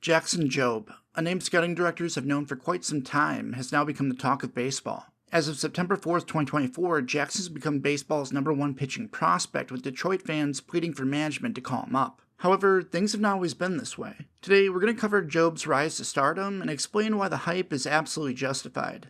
Jackson Jobe, a name scouting directors have known for quite some time, has now become the talk of baseball. As of September 4th, 2024, Jackson has become baseball's #1 pitching prospect, with Detroit fans pleading for management to call him up. However, things have not always been this way. Today, we're going to cover Jobe's rise to stardom and explain why the hype is absolutely justified.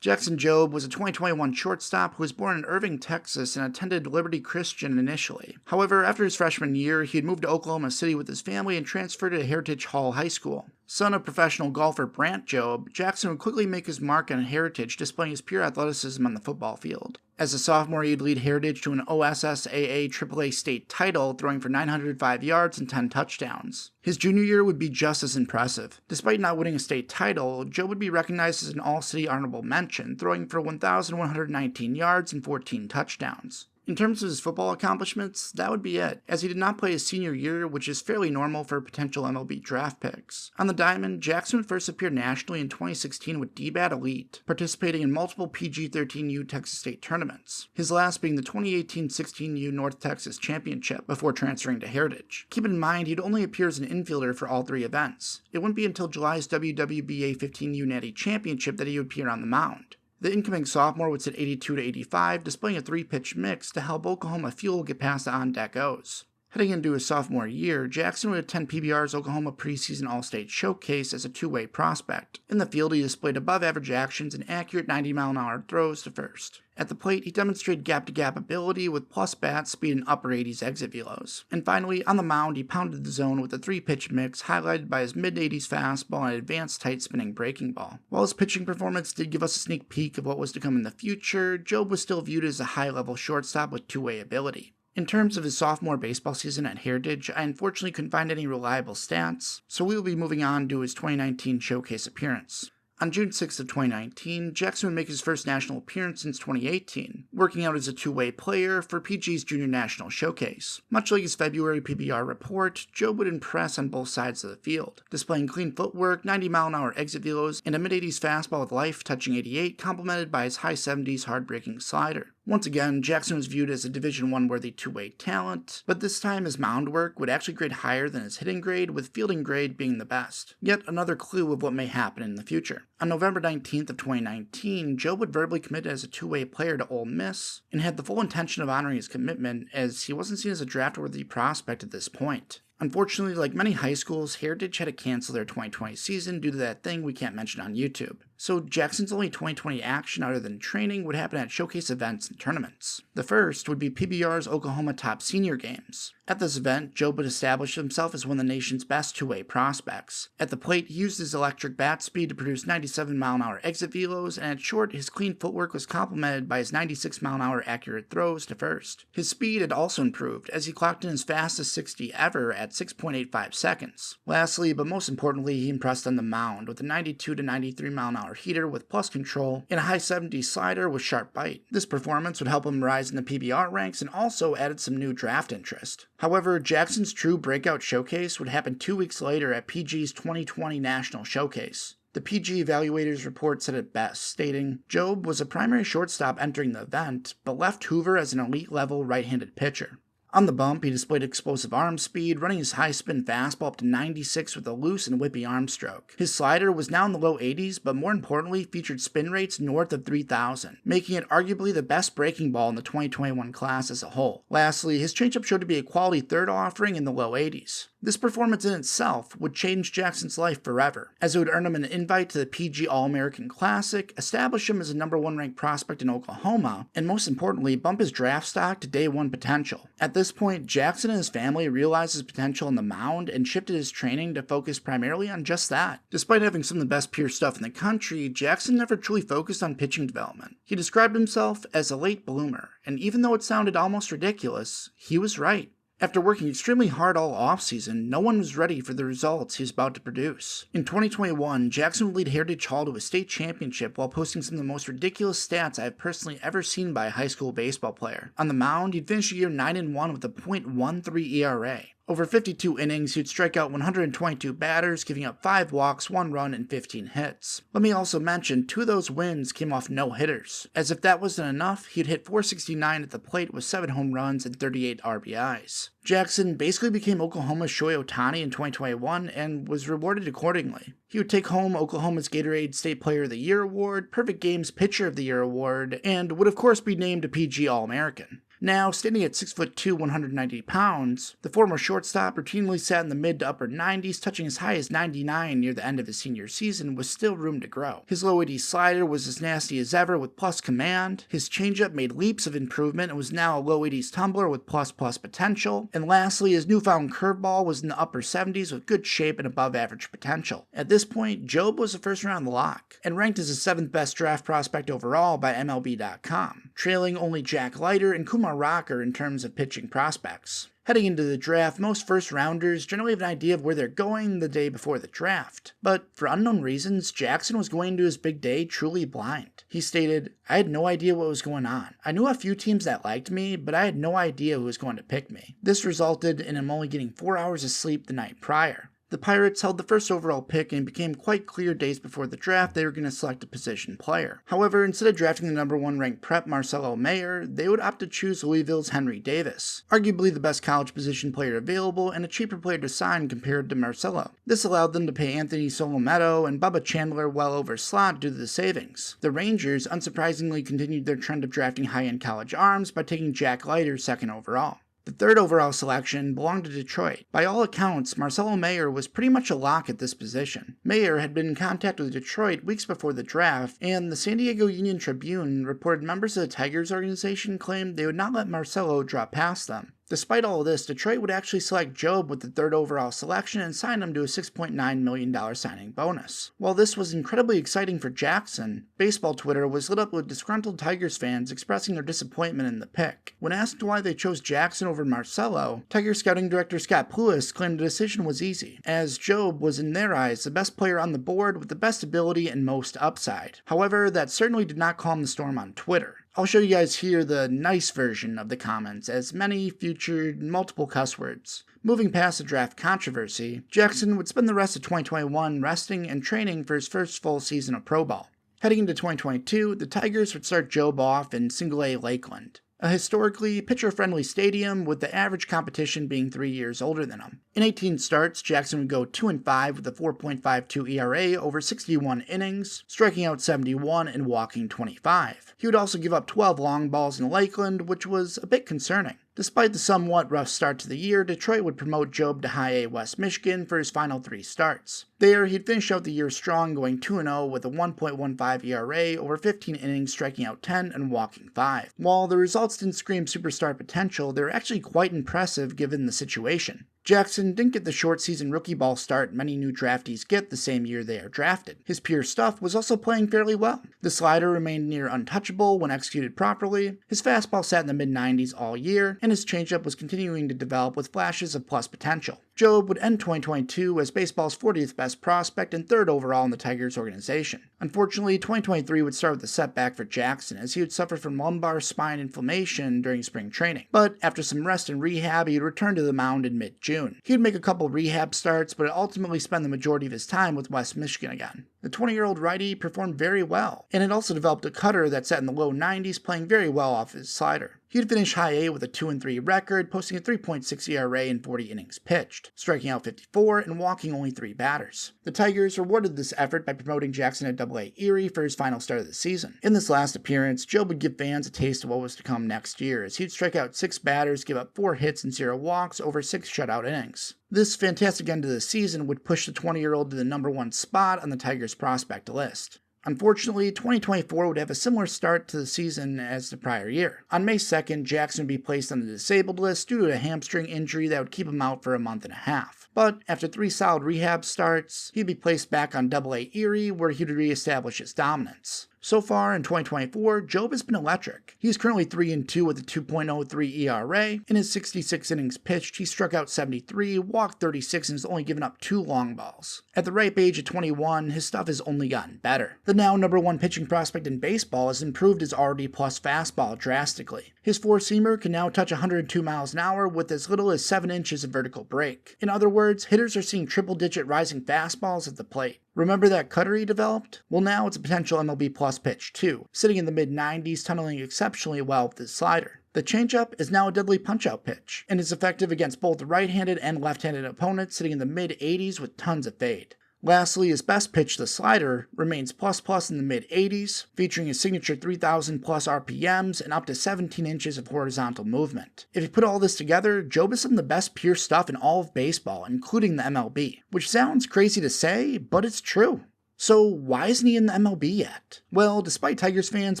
Jackson Jobe was a 2021 shortstop who was born in Irving, Texas and attended Liberty Christian initially. However, after his freshman year, he had moved to Oklahoma City with his family and transferred to Heritage Hall High School. Son of professional golfer Brant Jobe, Jackson would quickly make his mark on Heritage, displaying his pure athleticism on the football field. As a sophomore, he'd lead Heritage to an OSSAA AAA state title, throwing for 905 yards and 10 touchdowns. His junior year would be just as impressive. Despite not winning a state title, Jobe would be recognized as an All-City honorable mention, throwing for 1,119 yards and 14 touchdowns. In terms of his football accomplishments, that would be it, as he did not play his senior year, which is fairly normal for potential MLB draft picks. On the diamond, Jackson would first appear nationally in 2016 with D-Bat Elite, participating in multiple PG-13U Texas State tournaments, his last being the 2018 16U North Texas Championship before transferring to Heritage. Keep in mind, he'd only appear as an infielder for all three events. It wouldn't be until July's WWBA 15U Natty Championship that he would appear on the mound. The incoming sophomore would sit 82 to 85, displaying a 3-pitch mix to help Oklahoma Fuel get past the on-deck O's. Heading into his sophomore year, Jackson would attend PBR's Oklahoma Preseason All-State Showcase as a two-way prospect. In the field, he displayed above-average actions and accurate 90-mile-an-hour throws to first. At the plate, he demonstrated gap-to-gap ability with plus bat speed and upper 80s exit velos. And finally, on the mound, he pounded the zone with a 3-pitch mix highlighted by his mid-80s fastball and advanced tight-spinning breaking ball. While his pitching performance did give us a sneak peek of what was to come in the future, Jobe was still viewed as a high-level shortstop with two-way ability. In terms of his sophomore baseball season at Heritage, I unfortunately couldn't find any reliable stats, so we will be moving on to his 2019 showcase appearance. On June 6th of 2019, Jackson would make his first national appearance since 2018, working out as a two-way player for PG's Junior National Showcase. Much like his February PBR report, Jobe would impress on both sides of the field, displaying clean footwork, 90-mile-an-hour exit velos, and a mid-80s fastball with life touching 88, complemented by his high 70s hard-breaking slider. Once again, Jackson was viewed as a Division I worthy two-way talent, but this time his mound work would actually grade higher than his hitting grade, with fielding grade being the best. Yet another clue of what may happen in the future. On November 19th of 2019, Jobe would verbally commit as a two-way player to Ole Miss, and had the full intention of honoring his commitment, as he wasn't seen as a draft-worthy prospect at this point. Unfortunately, like many high schools, Heritage had to cancel their 2020 season due to that thing we can't mention on YouTube. So Jackson's only 2020 action other than training would happen at showcase events and tournaments. The first would be PBR's Oklahoma Top Senior Games. At this event, Jobe would establish himself as one of the nation's best two-way prospects. At the plate, he used his electric bat speed to produce 97-mile-an-hour exit velos, and at short, his clean footwork was complemented by his 96-mile-an-hour accurate throws to first. His speed had also improved, as he clocked in his fastest 60 ever at 6.85 seconds. Lastly, but most importantly, he impressed on the mound with a 92 to 93-mile-an-hour heater with plus control and a high 70s slider with sharp bite. This performance would help him rise in the PBR ranks and also added some new draft interest. However, Jackson's true breakout showcase would happen 2 weeks later at PG's 2020 National Showcase. The PG Evaluators report said it best, stating, "Jobe was a primary shortstop entering the event, but left Hoover as an elite-level right-handed pitcher. On the bump, he displayed explosive arm speed, running his high-spin fastball up to 96 with a loose and whippy arm stroke. His slider was now in the low 80s, but more importantly, featured spin rates north of 3,000, making it arguably the best breaking ball in the 2021 class as a whole. Lastly, his changeup showed to be a quality third offering in the low 80s. This performance in itself would change Jackson's life forever, as it would earn him an invite to the PG All-American Classic, establish him as a #1 ranked prospect in Oklahoma, and most importantly, bump his draft stock to day one potential. At this point, Jackson and his family realized his potential on the mound and shifted his training to focus primarily on just that. Despite having some of the best pure stuff in the country, Jackson never truly focused on pitching development. He described himself as a late bloomer, and even though it sounded almost ridiculous, he was right. After working extremely hard all offseason, no one was ready for the results he was about to produce. In 2021, Jackson would lead Heritage Hall to a state championship while posting some of the most ridiculous stats I have personally ever seen by a high school baseball player. On the mound, he'd finish the year 9-1 with a .13 ERA. Over 52 innings, he'd strike out 122 batters, giving up 5 walks, 1 run, and 15 hits. Let me also mention, 2 of those wins came off no-hitters. As if that wasn't enough, he'd hit .469 at the plate with 7 home runs and 38 RBIs. Jackson basically became Oklahoma's Shohei Ohtani in 2021 and was rewarded accordingly. He would take home Oklahoma's Gatorade State Player of the Year award, Perfect Games Pitcher of the Year award, and would of course be named a PG All-American. Now, standing at 6'2", 190 pounds, the former shortstop routinely sat in the mid to upper 90s, touching as high as 99 near the end of his senior season with still room to grow. His low 80 slider was as nasty as ever with plus command, his changeup made leaps of improvement and was now a low 80s tumbler with plus potential, and lastly, his newfound curveball was in the upper 70s with good shape and above average potential. At this point, Jobe was a first round lock, and ranked as the 7th best draft prospect overall by MLB.com, trailing only Jack Leiter and Kumar Rocker in terms of pitching prospects. Heading into the draft, most first-rounders generally have an idea of where they're going the day before the draft. But for unknown reasons, Jackson was going into his big day truly blind. He stated, "I had no idea what was going on. I knew a few teams that liked me, but I had no idea who was going to pick me." This resulted in him only getting 4 hours of sleep the night prior. The Pirates held the first overall pick and it became quite clear days before the draft they were going to select a position player. However, instead of drafting the number 1 ranked prep Marcelo Mayer, they would opt to choose Louisville's Henry Davis, arguably the best college position player available and a cheaper player to sign compared to Marcelo. This allowed them to pay Anthony Solometto and Bubba Chandler well over slot due to the savings. The Rangers unsurprisingly continued their trend of drafting high-end college arms by taking Jack Leiter 2nd overall. The 3rd overall selection belonged to Detroit. By all accounts, Marcelo Mayer was pretty much a lock at this position. Mayer had been in contact with Detroit weeks before the draft, and the San Diego Union-Tribune reported members of the Tigers organization claimed they would not let Marcelo drop past them. Despite all of this, Detroit would actually select Jobe with the 3rd overall selection and sign him to a $6.9 million signing bonus. While this was incredibly exciting for Jackson, baseball Twitter was lit up with disgruntled Tigers fans expressing their disappointment in the pick. When asked why they chose Jackson over Marcelo, Tiger scouting director Scott Poulos claimed the decision was easy, as Jobe was in their eyes the best player on the board with the best ability and most upside. However, that certainly did not calm the storm on Twitter. I'll show you guys here the nice version of the comments, as many featured multiple cuss words. Moving past the draft controversy, Jackson would spend the rest of 2021 resting and training for his first full season of pro ball. Heading into 2022, the Tigers would start Jobe off in Single-A Lakeland, a historically pitcher-friendly stadium with the average competition being 3 years older than him. In 18 starts, Jackson would go 2-5 with a 4.52 ERA over 61 innings, striking out 71 and walking 25. He would also give up 12 long balls in Lakeland, which was a bit concerning. Despite the somewhat rough start to the year, Detroit would promote Jobe to High A West Michigan for his final 3 starts. There, he'd finish out the year strong, going 2-0 with a 1.15 ERA over 15 innings, striking out 10 and walking 5. While the results didn't scream superstar potential, they were actually quite impressive given the situation. Jackson didn't get the short season rookie ball start many new draftees get the same year they are drafted. His pure stuff was also playing fairly well. The slider remained near untouchable when executed properly, his fastball sat in the mid-90s all year, and his changeup was continuing to develop with flashes of plus potential. Jobe would end 2022 as baseball's 40th best prospect and 3rd overall in the Tigers organization. Unfortunately, 2023 would start with a setback for Jackson as he would suffer from lumbar spine inflammation during spring training. But after some rest and rehab, he would return to the mound in mid-June. He would make a couple rehab starts, but ultimately spend the majority of his time with West Michigan again. The 20-year-old righty performed very well, and had also developed a cutter that sat in the low 90s, playing very well off his slider. He'd finish High A with a 2-3 record, posting a 3.6 ERA in 40 innings pitched, striking out 54 and walking only 3 batters. The Tigers rewarded this effort by promoting Jackson to Double-A Erie for his final start of the season. In this last appearance, Jobe would give fans a taste of what was to come next year, as he'd strike out 6 batters, give up 4 hits and 0 walks over 6 shutout innings. This fantastic end to the season would push the 20-year-old to the number 1 spot on the Tigers prospect list. Unfortunately, 2024 would have a similar start to the season as the prior year. On May 2nd, Jackson would be placed on the disabled list due to a hamstring injury that would keep him out for a month and a half. But after 3 solid rehab starts, he'd be placed back on Double-A Erie, where he would reestablish his dominance. So far in 2024, Jobe has been electric. He is currently 3-2 with a 2.03 ERA. In his 66 innings pitched, he struck out 73, walked 36, and has only given up 2 long balls. At the ripe age of 21, his stuff has only gotten better. The now #1 pitching prospect in baseball has improved his RD plus fastball drastically. His four-seamer can now touch 102 miles an hour with as little as 7 inches of vertical break. In other words, hitters are seeing triple-digit rising fastballs at the plate. Remember that cutter he developed? Well, now it's a potential MLB plus pitch too, sitting in the mid-90s, tunneling exceptionally well with his slider. The changeup is now a deadly punch-out pitch, and is effective against both right-handed and left-handed opponents, sitting in the mid-80s with tons of fade. Lastly, his best pitch, the slider, remains plus in the mid-80s, featuring his signature 3,000 plus RPMs and up to 17 inches of horizontal movement. If you put all this together, Jobe is some of the best pure stuff in all of baseball, including the MLB, which sounds crazy to say, but it's true. So why isn't he in the MLB yet? Well, despite Tigers fans'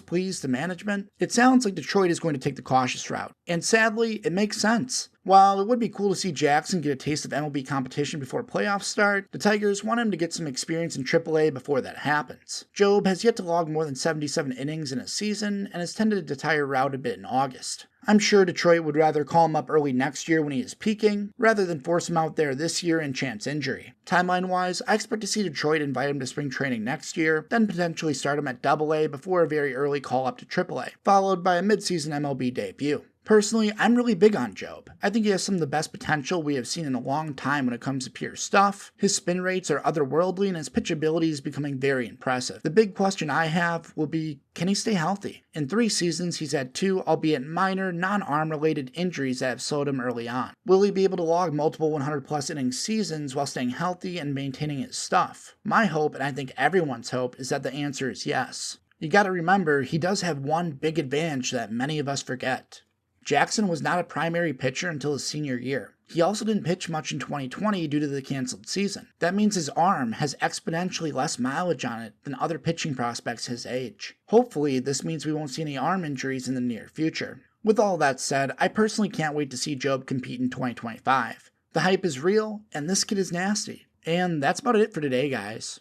pleas to management, it sounds like Detroit is going to take the cautious route. And sadly, it makes sense. While it would be cool to see Jackson get a taste of MLB competition before playoffs start, the Tigers want him to get some experience in AAA before that happens. Jobe has yet to log more than 77 innings in a season and has tended to tire out a bit in August. I'm sure Detroit would rather call him up early next year when he is peaking, rather than force him out there this year and chance injury. Timeline-wise, I expect to see Detroit invite him to spring training next year, then potentially start him at AA before a very early call-up to AAA, followed by a mid-season MLB debut. Personally, I'm really big on Jobe. I think he has some of the best potential we have seen in a long time when it comes to pure stuff. His spin rates are otherworldly and his pitchability is becoming very impressive. The big question I have will be, can he stay healthy? In 3 seasons, he's had 2, albeit minor, non-arm related injuries that have slowed him early on. Will he be able to log multiple 100+ inning seasons while staying healthy and maintaining his stuff? My hope, and I think everyone's hope, is that the answer is yes. You gotta remember, he does have one big advantage that many of us forget. Jackson was not a primary pitcher until his senior year. He also didn't pitch much in 2020 due to the canceled season. That means his arm has exponentially less mileage on it than other pitching prospects his age. Hopefully, this means we won't see any arm injuries in the near future. With all that said, I personally can't wait to see Jobe compete in 2025. The hype is real, and this kid is nasty. And that's about it for today, guys.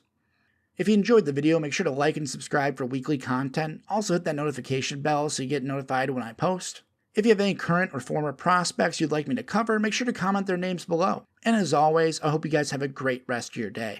If you enjoyed the video, make sure to like and subscribe for weekly content. Also hit that notification bell so you get notified when I post. If you have any current or former prospects you'd like me to cover, make sure to comment their names below. And as always, I hope you guys have a great rest of your day.